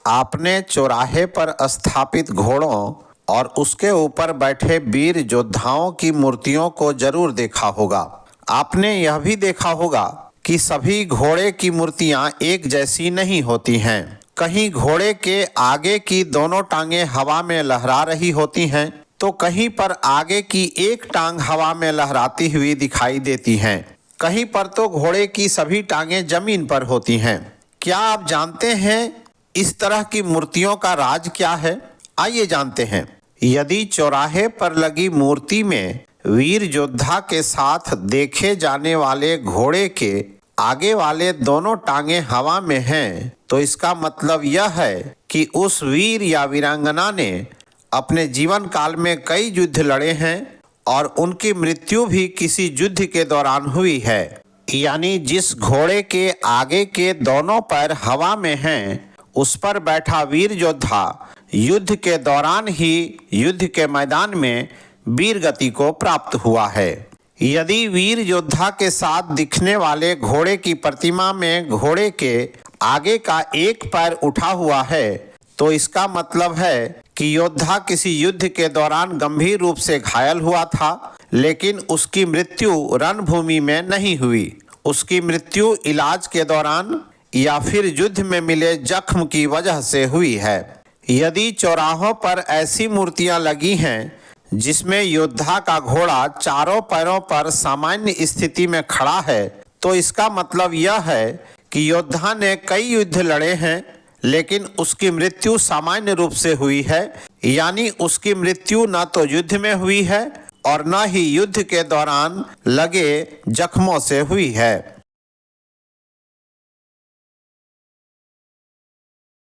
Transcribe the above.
आपने चौराहे पर स्थापित घोड़ों और उसके ऊपर बैठे वीर योद्धाओं की मूर्तियों को जरूर देखा होगा। आपने यह भी देखा होगा कि सभी घोड़े की मूर्तियां एक जैसी नहीं होती हैं। कहीं घोड़े के आगे की दोनों टांगें हवा में लहरा रही होती हैं, तो कहीं पर आगे की एक टांग हवा में लहराती हुई दिखाई देती हैं। कहीं पर तो घोड़े की सभी टांगें जमीन पर होती हैं। क्या आप जानते हैं इस तरह की मूर्तियों का राज क्या है? आइए जानते हैं। यदि चौराहे पर लगी मूर्ति में वीर योद्धा के साथ देखे जाने वाले घोड़े के आगे वाले दोनों टांगें हवा में हैं, तो इसका मतलब यह है कि उस वीर या वीरांगना ने अपने जीवन काल में कई युद्ध लड़े हैं और उनकी मृत्यु भी किसी युद्ध के दौरान हुई है। यानी जिस घोड़े के आगे के दोनों पैर हवा में हैं, उस पर बैठा वीर योद्धा युद्ध के दौरान ही युद्ध के मैदान में वीर गति को प्राप्त हुआ है। यदि वीर योद्धा के साथ दिखने वाले घोड़े की प्रतिमा में घोड़े के आगे का एक पैर उठा हुआ है, तो इसका मतलब है कि योद्धा किसी युद्ध के दौरान गंभीर रूप से घायल हुआ था, लेकिन उसकी मृत्यु रणभूमि में नहीं हुई। उसकी मृत्यु इलाज के दौरान या फिर युद्ध में मिले जख्म की वजह से हुई है। यदि चौराहों पर ऐसी मूर्तियां लगी हैं जिसमें योद्धा का घोड़ा चारों पैरों पर सामान्य स्थिति में खड़ा है, तो इसका मतलब यह है कि योद्धा ने कई युद्ध लड़े हैं, लेकिन उसकी मृत्यु सामान्य रूप से हुई है। यानी उसकी मृत्यु न तो युद्ध में हुई है और न ही युद्ध के दौरान लगे जख्मों से हुई है।